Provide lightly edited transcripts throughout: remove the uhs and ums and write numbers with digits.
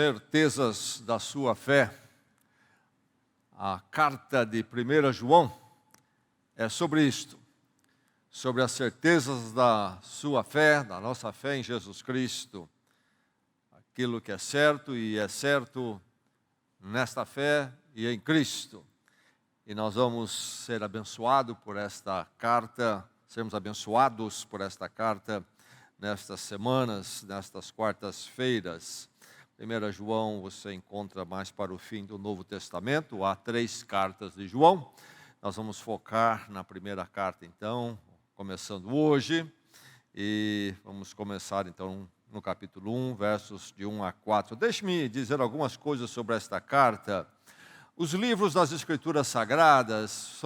certezas da sua fé. A carta de 1 João é sobre isto, sobre as certezas da sua fé, da nossa fé em Jesus Cristo. Aquilo que é certo e é certo nesta fé e em Cristo. E nós vamos ser abençoados por esta carta, sermos abençoados por esta carta nestas semanas, nestas quartas-feiras. 1 João você encontra mais para o fim do Novo Testamento, há 3 cartas de João. Nós vamos focar na primeira carta então, começando hoje. E vamos começar então no capítulo 1, versos de 1 a 4. Deixe-me dizer algumas coisas sobre esta carta. Os livros das Escrituras Sagradas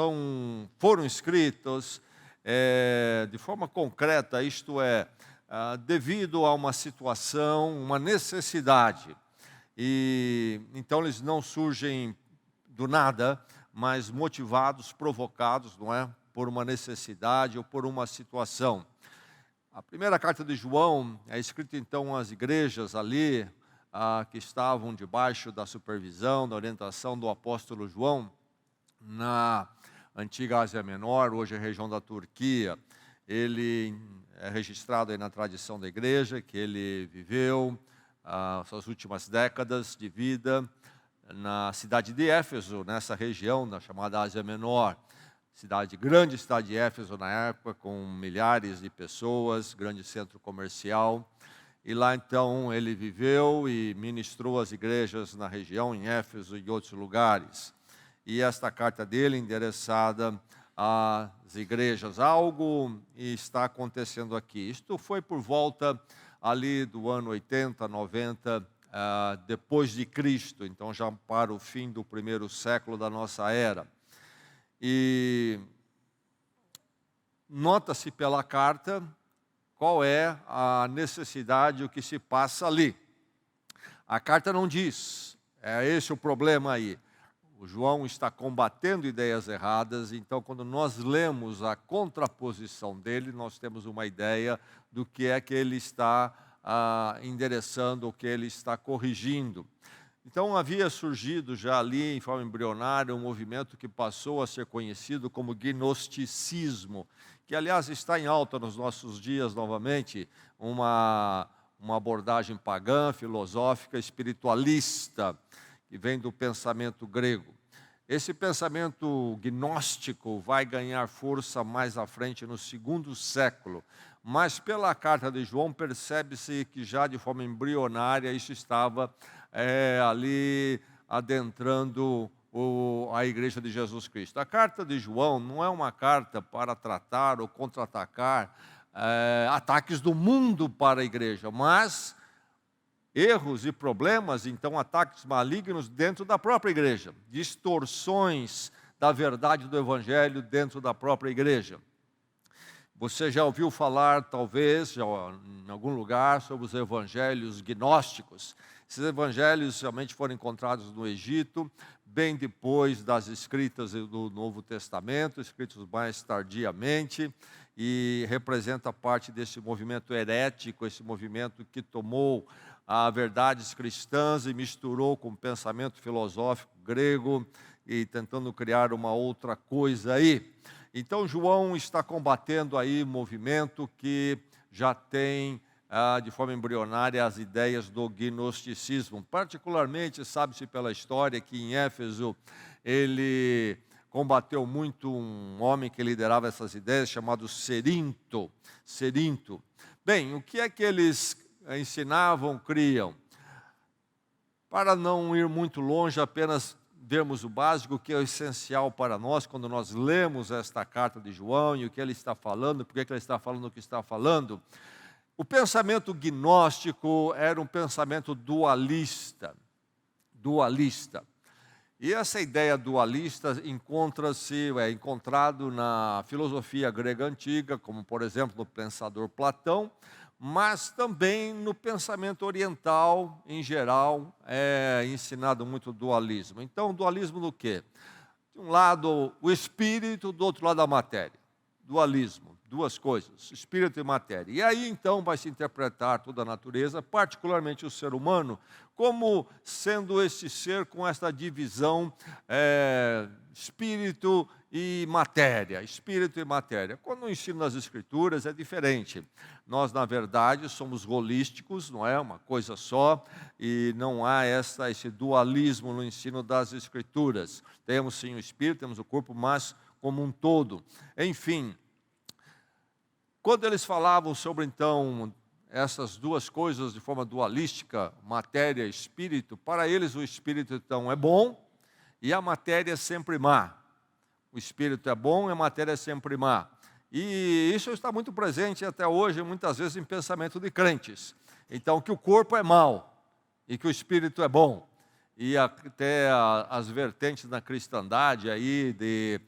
foram escritos de forma concreta, isto é, devido a uma situação, uma necessidade. E então eles não surgem do nada, mas motivados, provocados, não é, por uma necessidade ou por uma situação. A primeira carta de João é escrita então às igrejas ali, que estavam debaixo da supervisão, da orientação do apóstolo João, na antiga Ásia Menor, hoje a região da Turquia. Ele é registrado aí na tradição da igreja, que ele viveu suas últimas décadas de vida na cidade de Éfeso, nessa região da chamada Ásia Menor. Grande cidade de Éfeso na época, com milhares de pessoas, grande centro comercial. E lá então ele viveu e ministrou as igrejas na região, em Éfeso e em outros lugares. E esta carta dele, endereçada às igrejas, algo está acontecendo aqui. Isto foi por volta ali do ano 80, 90, depois de Cristo, então já para o fim do primeiro século da nossa era. E nota-se pela carta qual é a necessidade, o que se passa ali. A carta não diz, é esse o problema aí. O João está combatendo ideias erradas, então quando nós lemos a contraposição dele, nós temos uma ideia do que é que ele está endereçando, o que ele está corrigindo. Então havia surgido já ali, em forma embrionária, um movimento que passou a ser conhecido como gnosticismo, que aliás está em alta nos nossos dias novamente, uma abordagem pagã, filosófica, espiritualista, que vem do pensamento grego. Esse pensamento gnóstico vai ganhar força mais à frente no 2º século, mas pela carta de João percebe-se que já de forma embrionária isso estava ali adentrando a igreja de Jesus Cristo. A carta de João não é uma carta para tratar ou contra-atacar ataques do mundo para a igreja, mas erros e problemas, então ataques malignos dentro da própria igreja, distorções da verdade do evangelho dentro da própria igreja. Você já ouviu falar, talvez, já, em algum lugar, sobre os evangelhos gnósticos. Esses evangelhos realmente foram encontrados no Egito, bem depois das escritas do Novo Testamento, escritos mais tardiamente, e representa parte desse movimento herético, esse movimento que tomou verdades cristãs e misturou com o pensamento filosófico grego e tentando criar uma outra coisa aí. Então João está combatendo aí um movimento que já tem de forma embrionária as ideias do gnosticismo. Particularmente, sabe-se pela história que em Éfeso ele combateu muito um homem que liderava essas ideias, chamado Cerinto. Bem, o que é que eles ensinavam, criam? Para não ir muito longe, apenas vermos o básico, que é o essencial para nós, quando nós lemos esta carta de João e o que ele está falando, por que ele está falando o que está falando. O pensamento gnóstico era um pensamento dualista. E essa ideia dualista é encontrado na filosofia grega antiga, como por exemplo no pensador Platão, mas também no pensamento oriental, em geral, é ensinado muito o dualismo. Então, dualismo no quê? De um lado o espírito, do outro lado a matéria. dualismo, duas coisas, espírito e matéria. E aí então vai se interpretar toda a natureza, particularmente o ser humano, como sendo esse ser com essa divisão espírito e matéria, espírito e matéria. Quando o ensino das Escrituras é diferente. Nós, na verdade, somos holísticos, não é uma coisa só, e não há esse dualismo no ensino das Escrituras. Temos sim o espírito, temos o corpo, mas como um todo. Enfim, quando eles falavam sobre, então, essas duas coisas de forma dualística, matéria e espírito, para eles o espírito, então, é bom e a matéria é sempre má. O espírito é bom e a matéria é sempre má. E isso está muito presente até hoje, muitas vezes, em pensamento de crentes. Então, que o corpo é mau e que o espírito é bom. E até as vertentes na cristandade aí de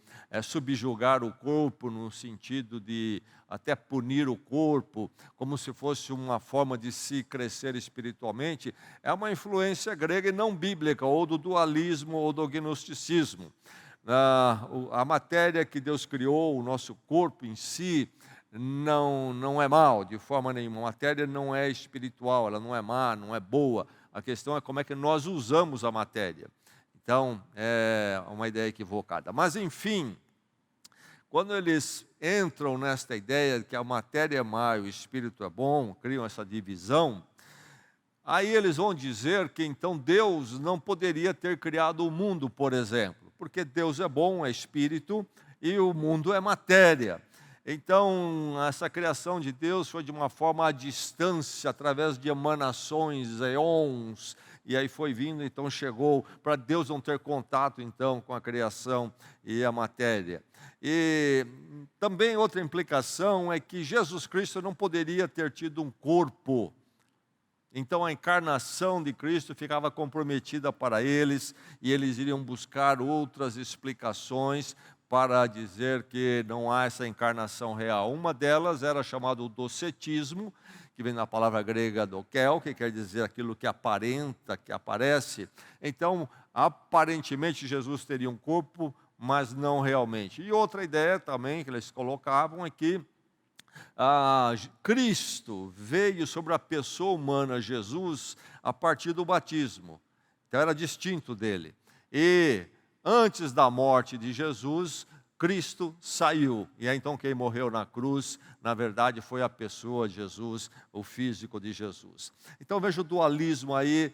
subjugar o corpo no sentido de até punir o corpo, como se fosse uma forma de se crescer espiritualmente, é uma influência grega e não bíblica, ou do dualismo ou do gnosticismo. A matéria que Deus criou, o nosso corpo em si, não é mal de forma nenhuma. A matéria não é espiritual, ela não é má, não é boa. A questão é como é que nós usamos a matéria. Então, é uma ideia equivocada. Mas, enfim, quando eles entram nesta ideia de que a matéria é má e o espírito é bom, criam essa divisão, aí eles vão dizer que então Deus não poderia ter criado o mundo, por exemplo, porque Deus é bom, é espírito, e o mundo é matéria. Então, essa criação de Deus foi de uma forma à distância, através de emanações, eons, e aí foi vindo, então chegou para Deus não ter contato, então, com a criação e a matéria. E também outra implicação é que Jesus Cristo não poderia ter tido um corpo. Então a encarnação de Cristo ficava comprometida para eles, e eles iriam buscar outras explicações para dizer que não há essa encarnação real. Uma delas era chamado docetismo, que vem da palavra grega dokel, que quer dizer aquilo que aparenta, que aparece. Então, aparentemente Jesus teria um corpo, mas não realmente. E outra ideia também que eles colocavam é que Cristo veio sobre a pessoa humana, Jesus, a partir do batismo. Então era distinto dele. E antes da morte de Jesus, Cristo saiu. E aí, então quem morreu na cruz, na verdade, foi a pessoa de Jesus, o físico de Jesus. Então veja o dualismo aí,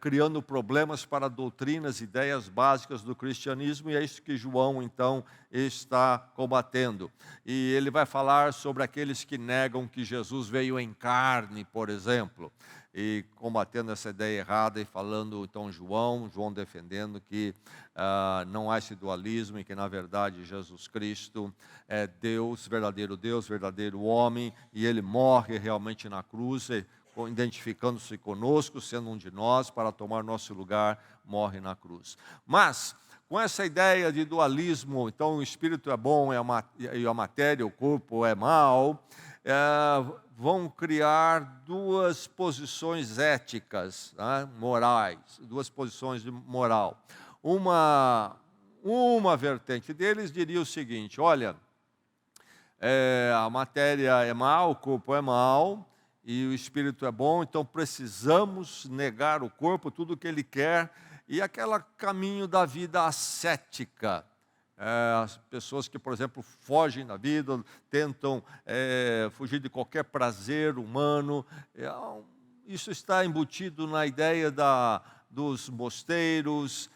criando problemas para doutrinas, ideias básicas do cristianismo, e é isso que João, então, está combatendo. E ele vai falar sobre aqueles que negam que Jesus veio em carne, por exemplo, e combatendo essa ideia errada e falando, então, João defendendo que não há esse dualismo e que, na verdade, Jesus Cristo é Deus, verdadeiro homem, e ele morre realmente na cruz, identificando-se conosco, sendo um de nós, para tomar nosso lugar, morre na cruz. Mas, com essa ideia de dualismo, então o espírito é bom e a matéria, o corpo é mau, vão criar duas posições éticas, morais, duas posições de moral. Uma vertente deles diria o seguinte: olha, a matéria é má, o corpo é mau, e o espírito é bom, então precisamos negar o corpo, tudo o que ele quer, e aquele caminho da vida ascética. As pessoas que, por exemplo, fogem da vida, tentam fugir de qualquer prazer humano, isso está embutido na ideia dos mosteiros,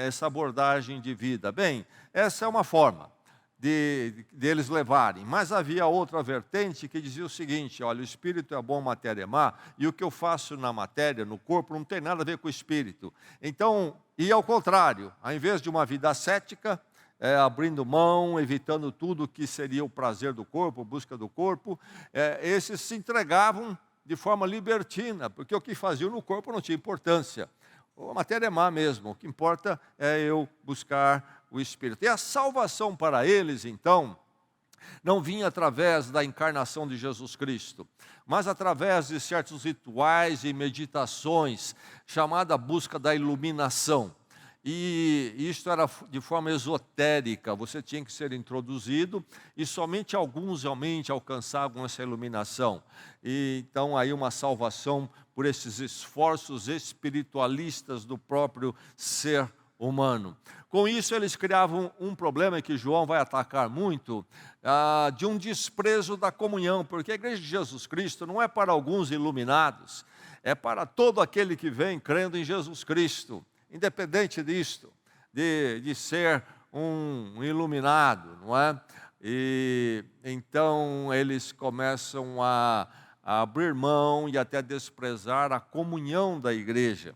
essa abordagem de vida. Bem, essa é uma forma de eles levarem, mas havia outra vertente que dizia o seguinte: olha, o espírito é bom, a matéria é má, e o que eu faço na matéria, no corpo, não tem nada a ver com o espírito. Então, e ao contrário, ao invés de uma vida ascética, abrindo mão, evitando tudo que seria o prazer do corpo, busca do corpo, esses se entregavam de forma libertina, porque o que faziam no corpo não tinha importância. A matéria é má mesmo, o que importa é eu buscar o Espírito. E a salvação para eles, então, não vinha através da encarnação de Jesus Cristo, mas através de certos rituais e meditações, chamada busca da iluminação. e isto era de forma esotérica, você tinha que ser introduzido, e somente alguns realmente alcançavam essa iluminação. E então aí uma salvação por esses esforços espiritualistas do próprio ser humano. Com isso eles criavam um problema que João vai atacar muito, de um desprezo da comunhão, porque a igreja de Jesus Cristo não é para alguns iluminados, é para todo aquele que vem crendo em Jesus Cristo. Independente disto, de ser um iluminado, não é? E então eles começam a abrir mão e até desprezar a comunhão da igreja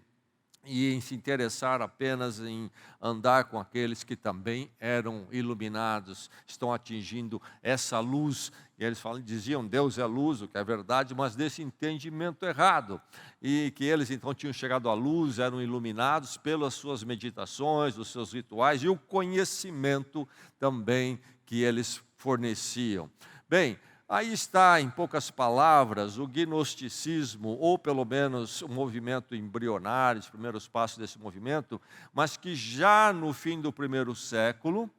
e em se interessar apenas em andar com aqueles que também eram iluminados, estão atingindo essa luz. E eles diziam, Deus é luz, o que é verdade, mas desse entendimento errado. E que eles então tinham chegado à luz, eram iluminados pelas suas meditações, os seus rituais e o conhecimento também que eles forneciam. Bem, aí está, em poucas palavras, o gnosticismo, ou pelo menos o movimento embrionário, os primeiros passos desse movimento, mas que já no fim do primeiro século,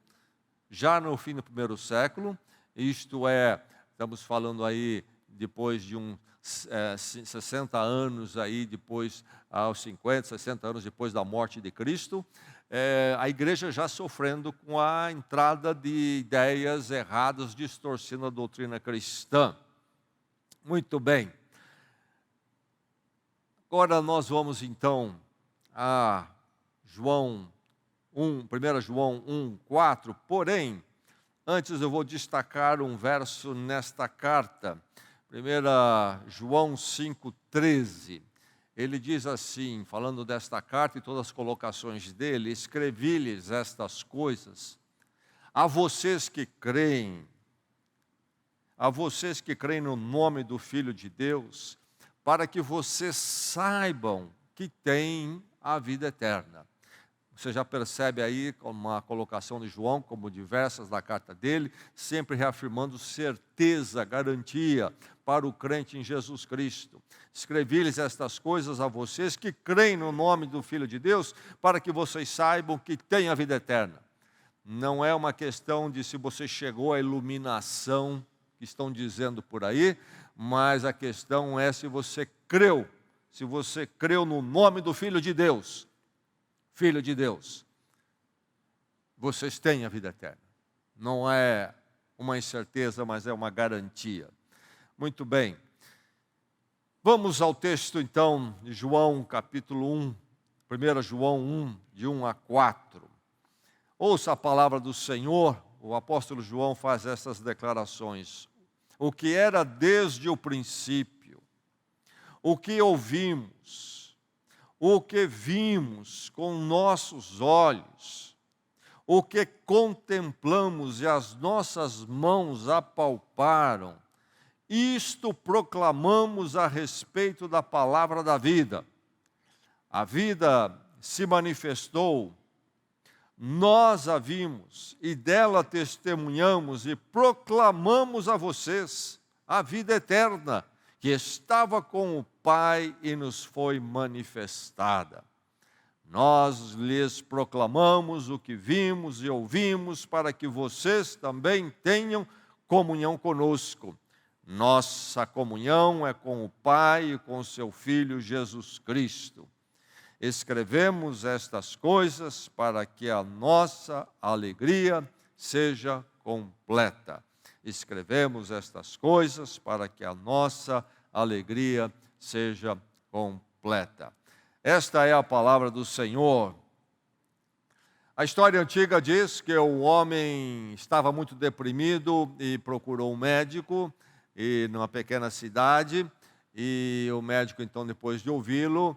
isto é, estamos falando aí depois de 60 anos aí, depois, aos 50, 60 anos depois da morte de Cristo, a igreja já sofrendo com a entrada de ideias erradas, distorcendo a doutrina cristã. Muito bem. Agora nós vamos então a João 1 João 1:4, porém, antes eu vou destacar um verso nesta carta, 1 João 5:13. Ele diz assim, falando desta carta e todas as colocações dele, escrevi-lhes estas coisas a vocês que creem no nome do Filho de Deus, para que vocês saibam que têm a vida eterna. Você já percebe aí uma colocação de João, como diversas da carta dele, sempre reafirmando certeza, garantia para o crente em Jesus Cristo. Escrevi-lhes estas coisas a vocês que creem no nome do Filho de Deus, para que vocês saibam que têm a vida eterna. Não é uma questão de se você chegou à iluminação que estão dizendo por aí, mas a questão é se você creu no nome do Filho de Deus. Filho de Deus, vocês têm a vida eterna. Não é uma incerteza, mas é uma garantia. Muito bem. Vamos ao texto então de João capítulo 1, 1 João 1, de 1 a 4. Ouça a palavra do Senhor, o apóstolo João faz essas declarações. O que era desde o princípio, o que ouvimos, o que vimos com nossos olhos, o que contemplamos e as nossas mãos apalparam, isto proclamamos a respeito da palavra da vida. A vida se manifestou, nós a vimos e dela testemunhamos e proclamamos a vocês a vida eterna, que estava com o Pai e nos foi manifestada. Nós lhes proclamamos o que vimos e ouvimos, para que vocês também tenham comunhão conosco. Nossa comunhão é com o Pai e com seu Filho Jesus Cristo. Escrevemos estas coisas para que a nossa alegria seja completa. Escrevemos estas coisas para que a nossa alegria seja completa. Esta é a palavra do Senhor. A história antiga diz que o homem estava muito deprimido e procurou um médico numa pequena cidade, e o médico então, depois de ouvi-lo,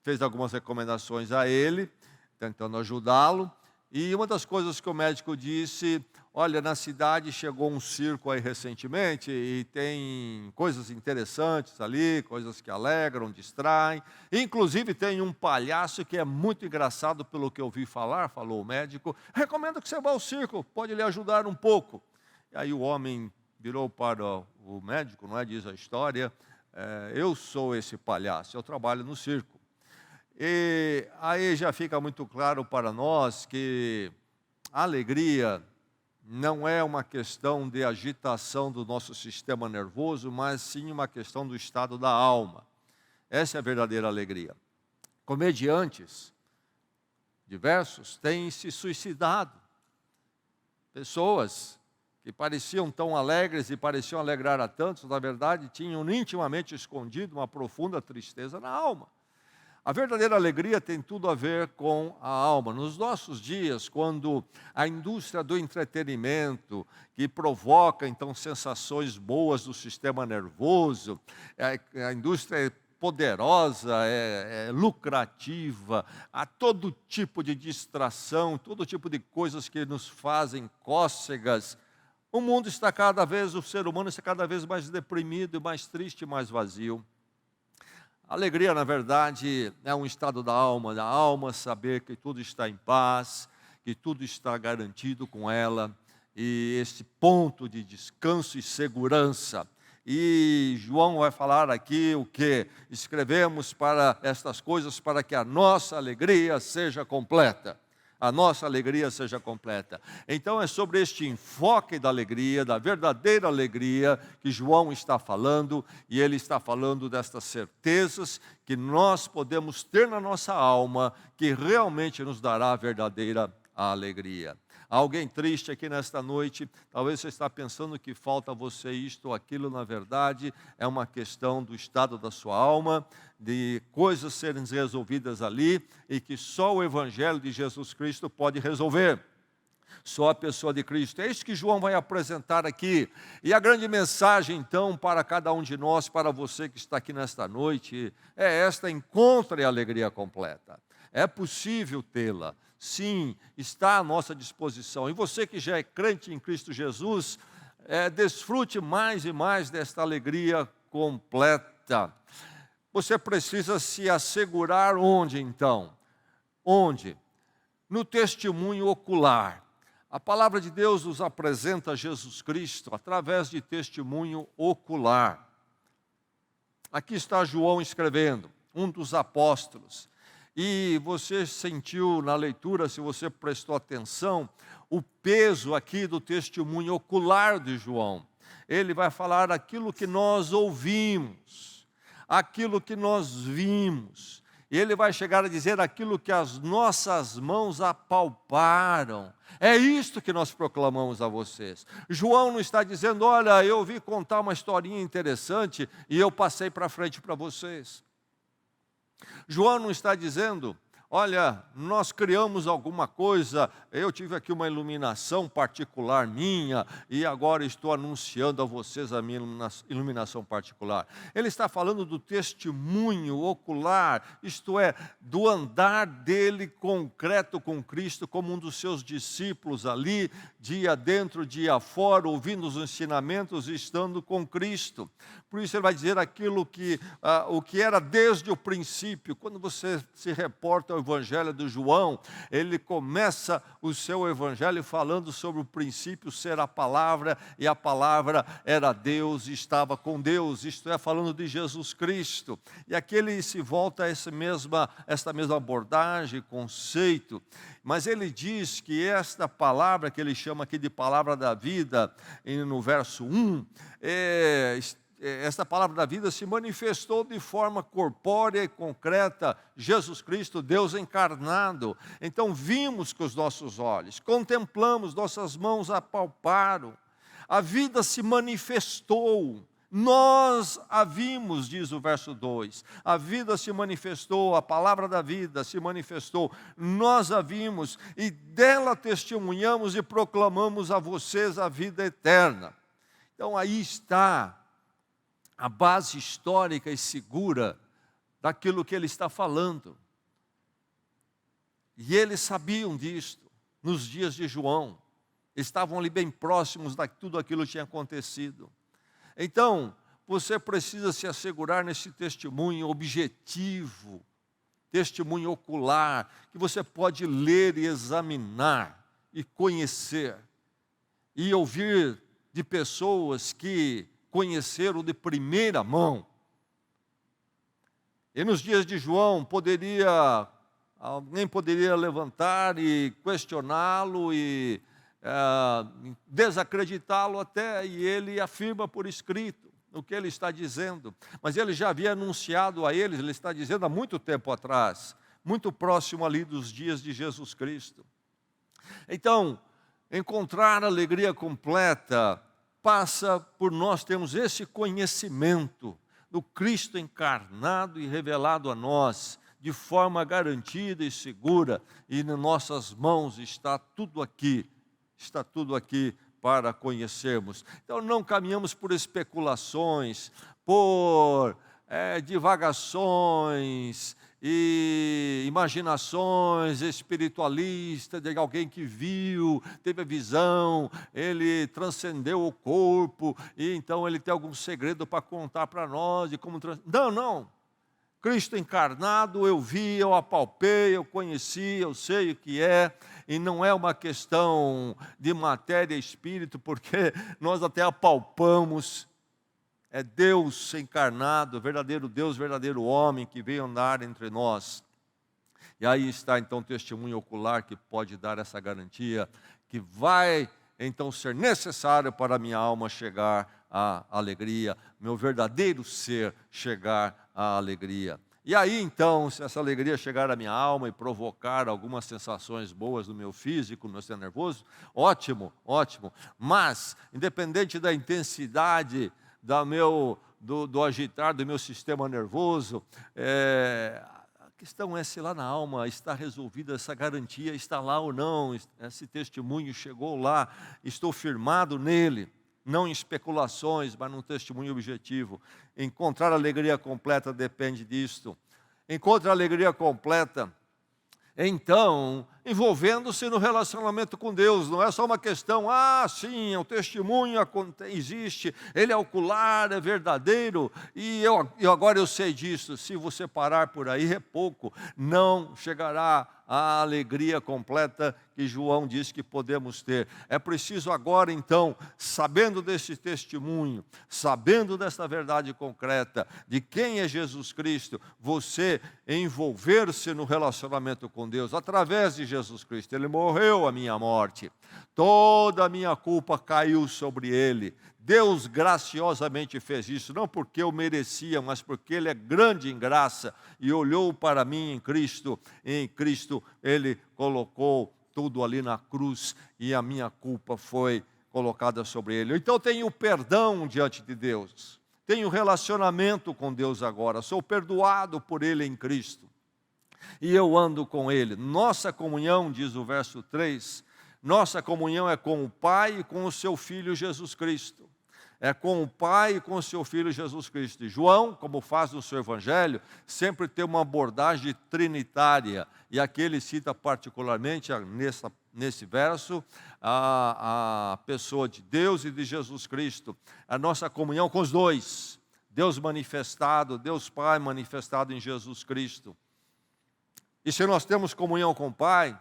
fez algumas recomendações a ele, tentando ajudá-lo. E uma das coisas que o médico disse: olha, na cidade chegou um circo aí recentemente e tem coisas interessantes ali, coisas que alegram, distraem. Inclusive tem um palhaço que é muito engraçado pelo que eu ouvi falar, falou o médico. Recomendo que você vá ao circo, pode lhe ajudar um pouco. E aí o homem virou para o médico, não é? Diz a história, eu sou esse palhaço, eu trabalho no circo. E aí já fica muito claro para nós que a alegria não é uma questão de agitação do nosso sistema nervoso, mas sim uma questão do estado da alma. Essa é a verdadeira alegria. Comediantes diversos têm se suicidado. Pessoas que pareciam tão alegres e pareciam alegrar a tantos, na verdade, tinham intimamente escondido uma profunda tristeza na alma. A verdadeira alegria tem tudo a ver com a alma. Nos nossos dias, quando a indústria do entretenimento, que provoca, então, sensações boas do sistema nervoso, a indústria é poderosa, é lucrativa, há todo tipo de distração, todo tipo de coisas que nos fazem cócegas. O mundo está cada vez, o ser humano está cada vez mais deprimido, mais triste, mais vazio. A alegria, na verdade, é um estado da alma saber que tudo está em paz, que tudo está garantido com ela, e esse ponto de descanso e segurança. E João vai falar aqui o que? Escrevemos para estas coisas para que a nossa alegria seja completa. A nossa alegria seja completa. Então é sobre este enfoque da alegria, da verdadeira alegria, que João está falando, e ele está falando destas certezas que nós podemos ter na nossa alma, que realmente nos dará a verdadeira alegria. Alguém triste aqui nesta noite, talvez você está pensando que falta a você isto ou aquilo, na verdade, é uma questão do estado da sua alma, de coisas serem resolvidas ali, e que só o Evangelho de Jesus Cristo pode resolver. Só a pessoa de Cristo. É isso que João vai apresentar aqui. E a grande mensagem, então, para cada um de nós, para você que está aqui nesta noite, é esta: encontre a alegria completa. É possível tê-la. Sim, está à nossa disposição. E você que já é crente em Cristo Jesus, desfrute mais e mais desta alegria completa. Você precisa se assegurar onde, então? Onde? No testemunho ocular. A palavra de Deus nos apresenta Jesus Cristo através de testemunho ocular. Aqui está João escrevendo, um dos apóstolos. E você sentiu na leitura, se você prestou atenção, o peso aqui do testemunho ocular de João. Ele vai falar aquilo que nós ouvimos, aquilo que nós vimos. E ele vai chegar a dizer aquilo que as nossas mãos apalparam. É isto que nós proclamamos a vocês. João não está dizendo: olha, eu ouvi contar uma historinha interessante e eu passei para frente para vocês. João não está dizendo: olha, nós criamos alguma coisa, eu tive aqui uma iluminação particular minha e agora estou anunciando a vocês a minha iluminação particular. Ele está falando do testemunho ocular, isto é, do andar dele concreto com Cristo como um dos seus discípulos ali, dia dentro, dia fora, ouvindo os ensinamentos e estando com Cristo. Por isso ele vai dizer aquilo que, o que era desde o princípio. Quando você se reporta ao Evangelho de João, ele começa o seu Evangelho falando sobre o princípio ser a palavra, e a palavra era Deus e estava com Deus, isto é, falando de Jesus Cristo. E aqui ele se volta a esta mesma abordagem, conceito, mas ele diz que esta palavra, que ele chama aqui de palavra da vida, no verso 1, esta palavra da vida se manifestou de forma corpórea e concreta, Jesus Cristo, Deus encarnado. Então vimos com os nossos olhos, contemplamos, nossas mãos apalparam, a vida se manifestou, nós a vimos, diz o verso 2, a vida se manifestou, a palavra da vida se manifestou, nós a vimos e dela testemunhamos e proclamamos a vocês a vida eterna. Então aí está a base histórica e segura daquilo que ele está falando. E eles sabiam disto nos dias de João. Estavam ali bem próximos de tudo aquilo que tinha acontecido. Então, você precisa se assegurar nesse testemunho objetivo, testemunho ocular, que você pode ler e examinar e conhecer. E ouvir de pessoas que conheceram de primeira mão. E nos dias de João, alguém poderia levantar e questioná-lo e desacreditá-lo até, e ele afirma por escrito o que ele está dizendo. Mas ele já havia anunciado a eles, ele está dizendo há muito tempo atrás, muito próximo ali dos dias de Jesus Cristo. Então, encontrar a alegria completa passa por nós termos esse conhecimento do Cristo encarnado e revelado a nós, de forma garantida e segura, e nas nossas mãos está tudo aqui para conhecermos. Então não caminhamos por especulações, por divagações e imaginações espiritualistas de alguém que viu, teve a visão, ele transcendeu o corpo, e então ele tem algum segredo para contar para nós de como não. Cristo encarnado, eu vi, eu apalpei, eu conheci, eu sei o que é, e não é uma questão de matéria e espírito, porque nós até apalpamos. É Deus encarnado, verdadeiro Deus, verdadeiro homem, que veio andar entre nós. E aí está então o testemunho ocular que pode dar essa garantia, que vai então ser necessário para a minha alma chegar à alegria, meu verdadeiro ser chegar à alegria. E aí então, se essa alegria chegar à minha alma e provocar algumas sensações boas no meu físico, no meu sistema nervoso, ótimo. Mas, independente da intensidade do agitar do meu sistema nervoso, a questão é se lá na alma está resolvida essa garantia, está lá ou não, esse testemunho chegou lá, estou firmado nele, não em especulações, mas num testemunho objetivo. Encontrar a alegria completa depende disto. Encontre a alegria completa, então, envolvendo-se no relacionamento com Deus. Não é só uma questão, sim, o testemunho existe, ele é ocular, é verdadeiro, e agora eu sei disso. Se você parar por aí, é pouco, não chegará à alegria completa que João diz que podemos ter. É preciso agora então, sabendo desse testemunho, sabendo dessa verdade concreta, de quem é Jesus Cristo, você envolver-se no relacionamento com Deus, através de Jesus Cristo. Ele morreu a minha morte, toda a minha culpa caiu sobre ele. Deus graciosamente fez isso, não porque eu merecia, mas porque Ele é grande em graça e olhou para mim em Cristo. Em Cristo Ele colocou tudo ali na cruz e a minha culpa foi colocada sobre Ele. Então eu tenho perdão diante de Deus, tenho relacionamento com Deus agora, sou perdoado por Ele em Cristo e eu ando com Ele. Nossa comunhão, diz o verso 3, nossa comunhão é com o Pai e com o Seu Filho Jesus Cristo. É com o Pai e com o Seu Filho Jesus Cristo. E João, como faz no seu Evangelho, sempre tem uma abordagem trinitária. E aqui ele cita particularmente, nesse verso, a pessoa de Deus e de Jesus Cristo. A nossa comunhão com os dois. Deus manifestado, Deus Pai manifestado em Jesus Cristo. E se nós temos comunhão com o Pai,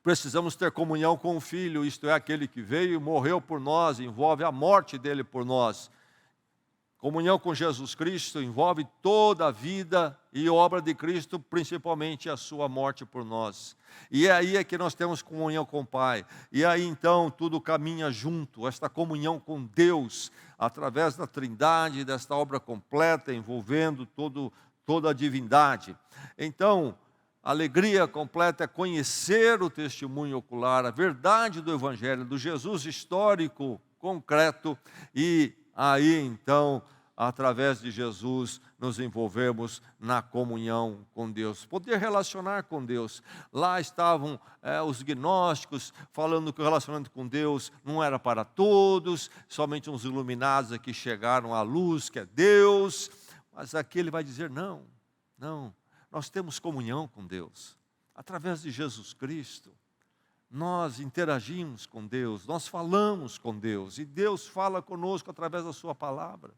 precisamos ter comunhão com o Filho, isto é, aquele que veio e morreu por nós, envolve a morte dele por nós. Comunhão com Jesus Cristo envolve toda a vida e obra de Cristo, principalmente a sua morte por nós. E aí é que nós temos comunhão com o Pai. E aí então tudo caminha junto, esta comunhão com Deus, através da Trindade, desta obra completa, envolvendo toda a divindade. Então, a alegria completa é conhecer o testemunho ocular, a verdade do Evangelho, do Jesus histórico, concreto, e aí então, através de Jesus, nos envolvemos na comunhão com Deus. Poder relacionar com Deus. Lá estavam os gnósticos falando que o relacionamento com Deus não era para todos, somente uns iluminados aqui chegaram à luz, que é Deus. Mas aqui ele vai dizer, não. Nós temos comunhão com Deus, através de Jesus Cristo, nós interagimos com Deus, nós falamos com Deus, e Deus fala conosco através da sua palavra.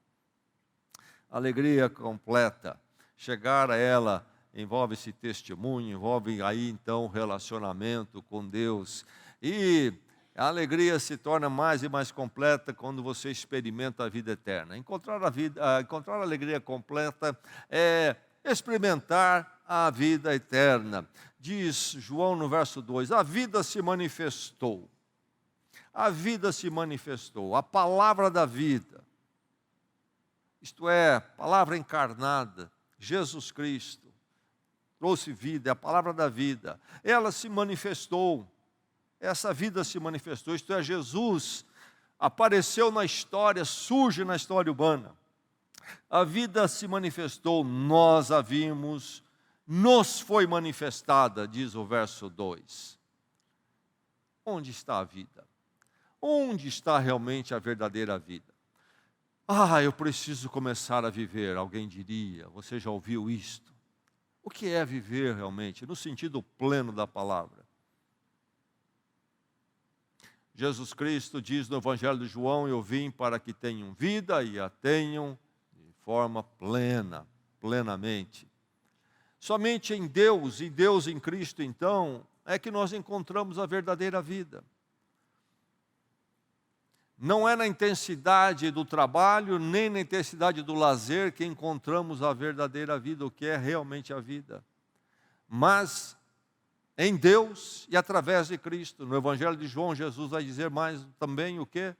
Alegria completa, chegar a ela envolve esse testemunho, envolve aí então o relacionamento com Deus, e a alegria se torna mais e mais completa quando você experimenta a vida eterna. Encontrar a alegria completa é experimentar a vida eterna. Diz João no verso 2, a vida se manifestou. A vida se manifestou, a palavra da vida. Isto é, palavra encarnada, Jesus Cristo, trouxe vida, é a palavra da vida. Ela se manifestou, essa vida se manifestou, isto é, Jesus apareceu na história, surge na história humana. A vida se manifestou, nós a vimos, nos foi manifestada, diz o verso 2. Onde está a vida? Onde está realmente a verdadeira vida? Eu preciso começar a viver, alguém diria. Você já ouviu isto? O que é viver realmente, no sentido pleno da palavra? Jesus Cristo diz no Evangelho de João, eu vim para que tenham vida e a tenham de forma plena, plenamente. Somente em Deus, e Deus em Cristo, então, é que nós encontramos a verdadeira vida. Não é na intensidade do trabalho, nem na intensidade do lazer que encontramos a verdadeira vida, o que é realmente a vida. Mas em Deus e através de Cristo. No Evangelho de João, Jesus vai dizer mais também o quê?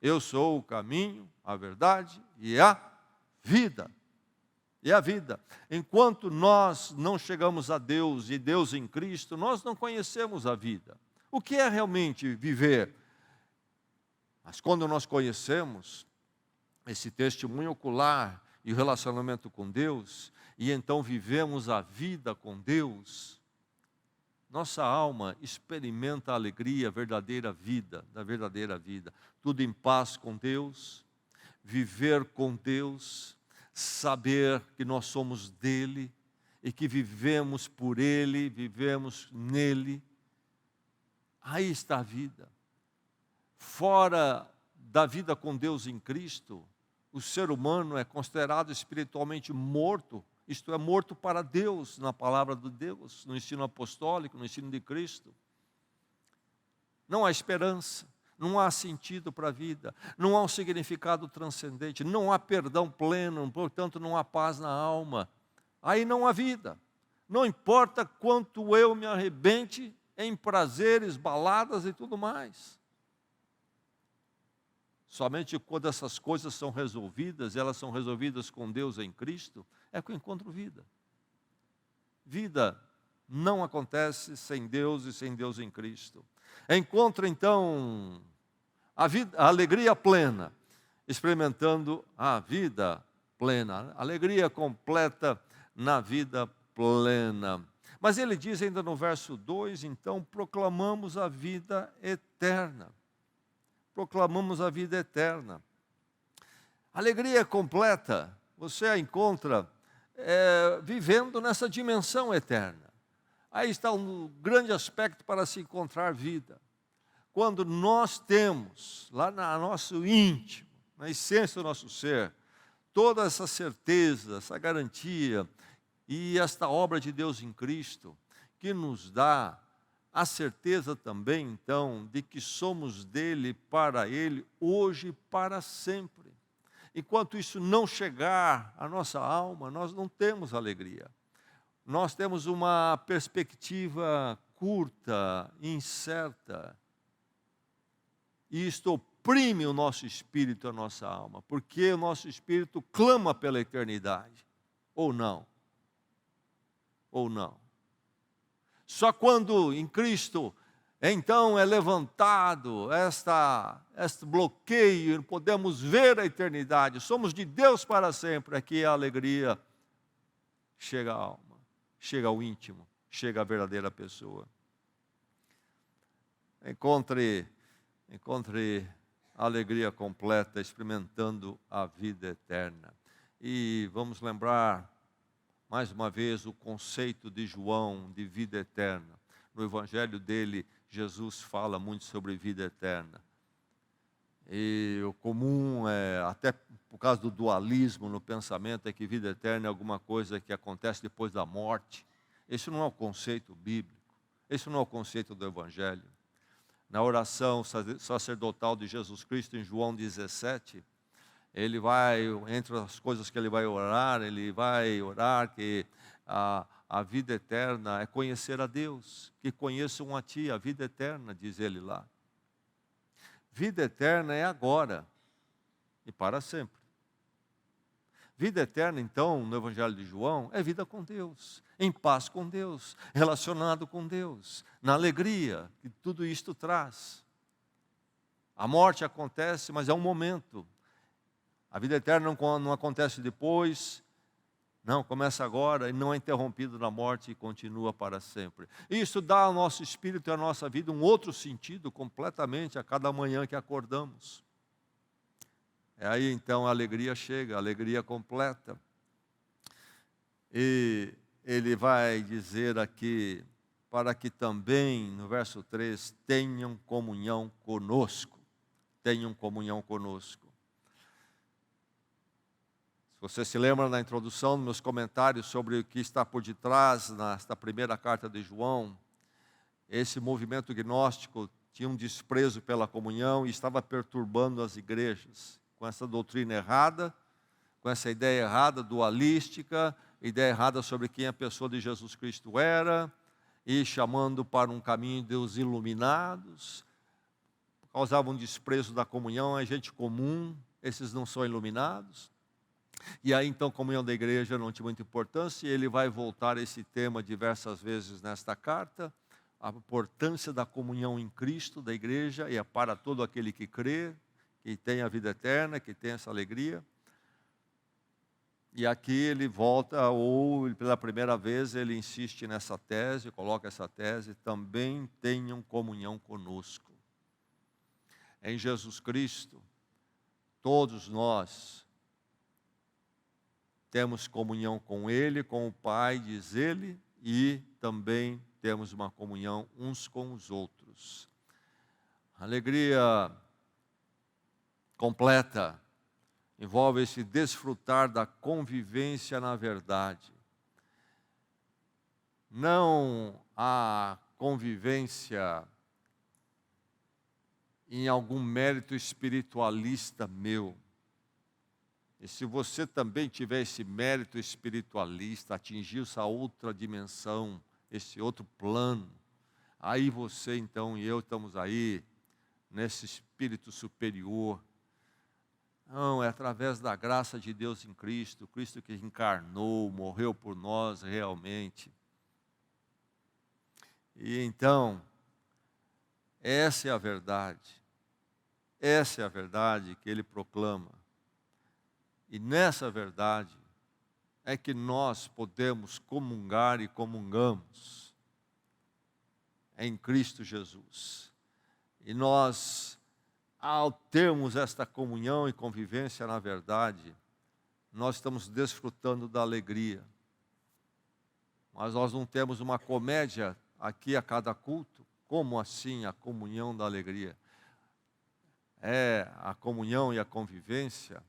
Eu sou o caminho, a verdade e a vida. E a vida. Enquanto nós não chegamos a Deus e Deus em Cristo, nós não conhecemos a vida. O que é realmente viver? Mas quando nós conhecemos esse testemunho ocular e o relacionamento com Deus, e então vivemos a vida com Deus, nossa alma experimenta a alegria, a verdadeira vida, da verdadeira vida. Tudo em paz com Deus, viver com Deus, saber que nós somos dele e que vivemos por ele, vivemos nele. Aí está a vida. Fora da vida com Deus em Cristo, o ser humano é considerado espiritualmente morto, isto é, morto para Deus, na palavra de Deus, no ensino apostólico, no ensino de Cristo. Não há esperança, não há sentido para a vida, não há um significado transcendente, não há perdão pleno, portanto não há paz na alma. Aí não há vida. Não importa quanto eu me arrebente em prazeres, baladas e tudo mais. Somente quando essas coisas são resolvidas, elas são resolvidas com Deus em Cristo, é que eu encontro vida. Vida não acontece sem Deus e sem Deus em Cristo. Encontro então a alegria plena, experimentando a vida plena, alegria completa na vida plena. Mas ele diz ainda no verso 2, então, proclamamos a vida eterna. Proclamamos a vida eterna. Alegria completa, você a encontra vivendo nessa dimensão eterna. Aí está um grande aspecto para se encontrar vida. Quando nós temos, lá no nosso íntimo, na essência do nosso ser, toda essa certeza, essa garantia, e esta obra de Deus em Cristo, que nos dá a certeza também, então, de que somos dele, para ele, hoje e para sempre. Enquanto isso não chegar à nossa alma, nós não temos alegria. Nós temos uma perspectiva curta, incerta. E isto oprime o nosso espírito, a nossa alma, porque o nosso espírito clama pela eternidade. Ou não. Ou não. Só quando em Cristo, então é levantado este bloqueio, podemos ver a eternidade, somos de Deus para sempre, aqui a alegria chega à alma, chega ao íntimo, chega à verdadeira pessoa. Encontre a alegria completa, experimentando a vida eterna. E vamos lembrar mais uma vez o conceito de João de vida eterna. No evangelho dele, Jesus fala muito sobre vida eterna. E o comum, até por causa do dualismo no pensamento, é que vida eterna é alguma coisa que acontece depois da morte. Esse não é o conceito bíblico. Esse não é o conceito do evangelho. Na oração sacerdotal de Jesus Cristo, em João 17, Ele vai, entre as coisas que ele vai orar que a vida eterna é conhecer a Deus, que conheçam a Ti, a vida eterna, diz ele lá. Vida eterna é agora e para sempre. Vida eterna, então, no Evangelho de João, é vida com Deus, em paz com Deus, relacionado com Deus, na alegria que tudo isto traz. A morte acontece, mas é um momento. A vida eterna não acontece depois, não, começa agora e não é interrompido na morte e continua para sempre. Isso dá ao nosso espírito e à nossa vida um outro sentido completamente a cada manhã que acordamos. É aí então a alegria chega, a alegria completa. E ele vai dizer aqui, para que também, no verso 3, tenham comunhão conosco. Tenham comunhão conosco. Se você se lembra na introdução, nos meus comentários sobre o que está por detrás nesta primeira carta de João, esse movimento gnóstico tinha um desprezo pela comunhão e estava perturbando as igrejas, com essa doutrina errada, com essa ideia errada, dualística, ideia errada sobre quem a pessoa de Jesus Cristo era, e chamando para um caminho dos iluminados, causavam um desprezo da comunhão, é gente comum, esses não são iluminados. E aí então a comunhão da igreja não tinha muita importância, e ele vai voltar a esse tema diversas vezes nesta carta, a importância da comunhão em Cristo, da igreja, e é para todo aquele que crê, que tem a vida eterna, que tem essa alegria. E aqui ele volta, ou pela primeira vez ele insiste nessa tese, coloca essa tese, também tenham comunhão conosco. Em Jesus Cristo, todos nós temos comunhão com Ele, com o Pai, diz ele, e também temos uma comunhão uns com os outros. Alegria completa envolve esse desfrutar da convivência na verdade. Não a convivência em algum mérito espiritualista meu. E se você também tiver esse mérito espiritualista, atingiu essa outra dimensão, esse outro plano, aí você então e eu estamos aí, nesse espírito superior. Não, é através da graça de Deus em Cristo, Cristo que encarnou, morreu por nós realmente. E então, essa é a verdade que ele proclama. E nessa verdade é que nós podemos comungar e comungamos em Cristo Jesus. E nós, ao termos esta comunhão e convivência na verdade, nós estamos desfrutando da alegria. Mas nós não temos uma comédia aqui a cada culto. Como assim a comunhão da alegria? É a comunhão e a convivência,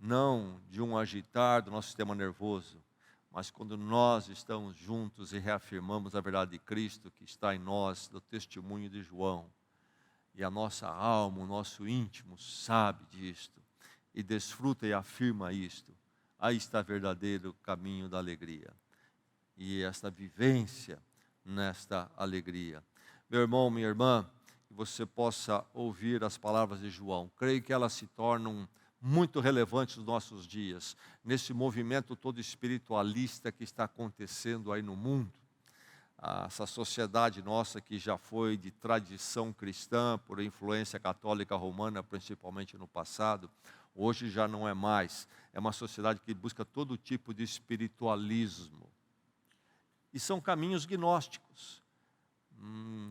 não de um agitar do nosso sistema nervoso, mas quando nós estamos juntos e reafirmamos a verdade de Cristo que está em nós, do testemunho de João, e a nossa alma, o nosso íntimo sabe disto, e desfruta e afirma isto, aí está o verdadeiro caminho da alegria, e esta vivência nesta alegria. Meu irmão, minha irmã, que você possa ouvir as palavras de João, creio que elas se tornam muito relevantes nos nossos dias, nesse movimento todo espiritualista que está acontecendo aí no mundo. Essa sociedade nossa que já foi de tradição cristã, por influência católica romana, principalmente no passado, hoje já não é mais. É uma sociedade que busca todo tipo de espiritualismo. E são caminhos gnósticos,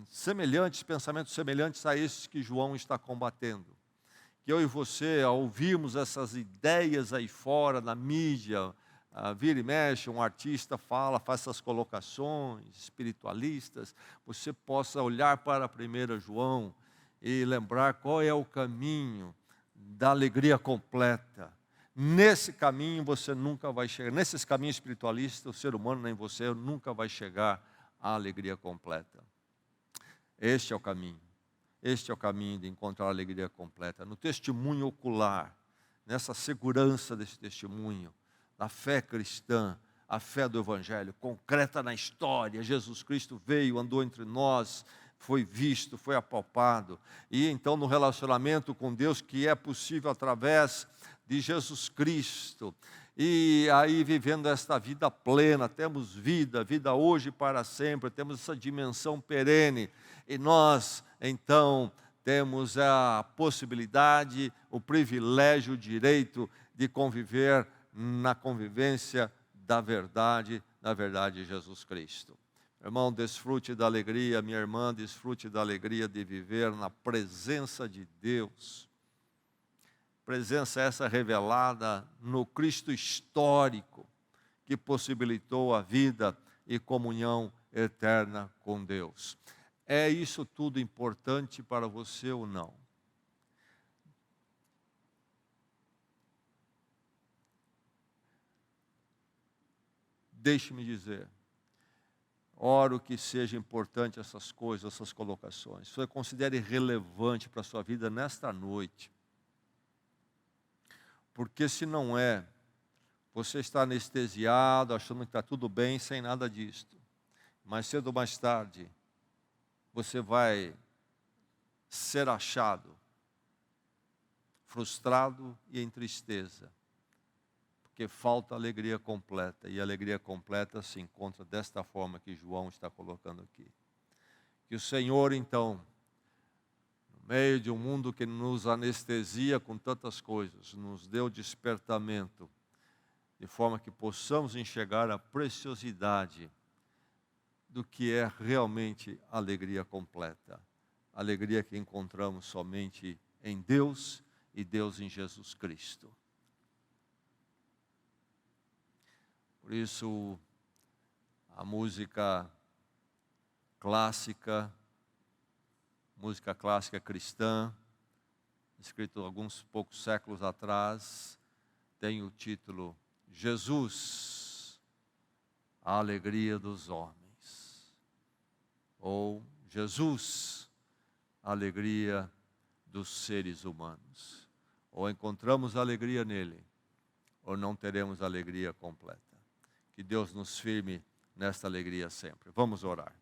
semelhantes, pensamentos semelhantes a esses que João está combatendo. Que eu e você, ao ouvirmos essas ideias aí fora, na mídia, vira e mexe, um artista faz essas colocações espiritualistas, você possa olhar para 1 João e lembrar qual é o caminho da alegria completa. Nesse caminho você nunca vai chegar, nesses caminhos espiritualistas, o ser humano nem você nunca vai chegar à alegria completa. Este é o caminho. Este é o caminho de encontrar a alegria completa. No testemunho ocular, nessa segurança desse testemunho, da fé cristã, a fé do Evangelho, concreta na história. Jesus Cristo veio, andou entre nós, foi visto, foi apalpado. E então no relacionamento com Deus, que é possível através de Jesus Cristo. E aí vivendo esta vida plena, temos vida, vida hoje e para sempre, temos essa dimensão perene. E nós, então, temos a possibilidade, o privilégio, o direito de conviver na convivência da verdade, na verdade de Jesus Cristo. Irmão, desfrute da alegria, minha irmã, desfrute da alegria de viver na presença de Deus. Presença essa revelada no Cristo histórico, que possibilitou a vida e comunhão eterna com Deus. É isso tudo importante para você ou não? Deixe-me dizer, oro que seja importante essas coisas, essas colocações. Você considere relevante para a sua vida nesta noite. Porque se não é, você está anestesiado, achando que está tudo bem, sem nada disto. Mais cedo ou mais tarde, você vai ser achado frustrado e em tristeza. Porque falta alegria completa, e a alegria completa se encontra desta forma que João está colocando aqui. Que o Senhor, então, no meio de um mundo que nos anestesia com tantas coisas, nos dê o despertamento, de forma que possamos enxergar a preciosidade do que é realmente a alegria completa. A alegria que encontramos somente em Deus e Deus em Jesus Cristo. Por isso, a música clássica cristã, escrita alguns poucos séculos atrás, tem o título Jesus, a alegria dos homens. Ou Jesus, a alegria dos seres humanos. Ou encontramos alegria nele, ou não teremos alegria completa. Que Deus nos firme nesta alegria sempre. Vamos orar.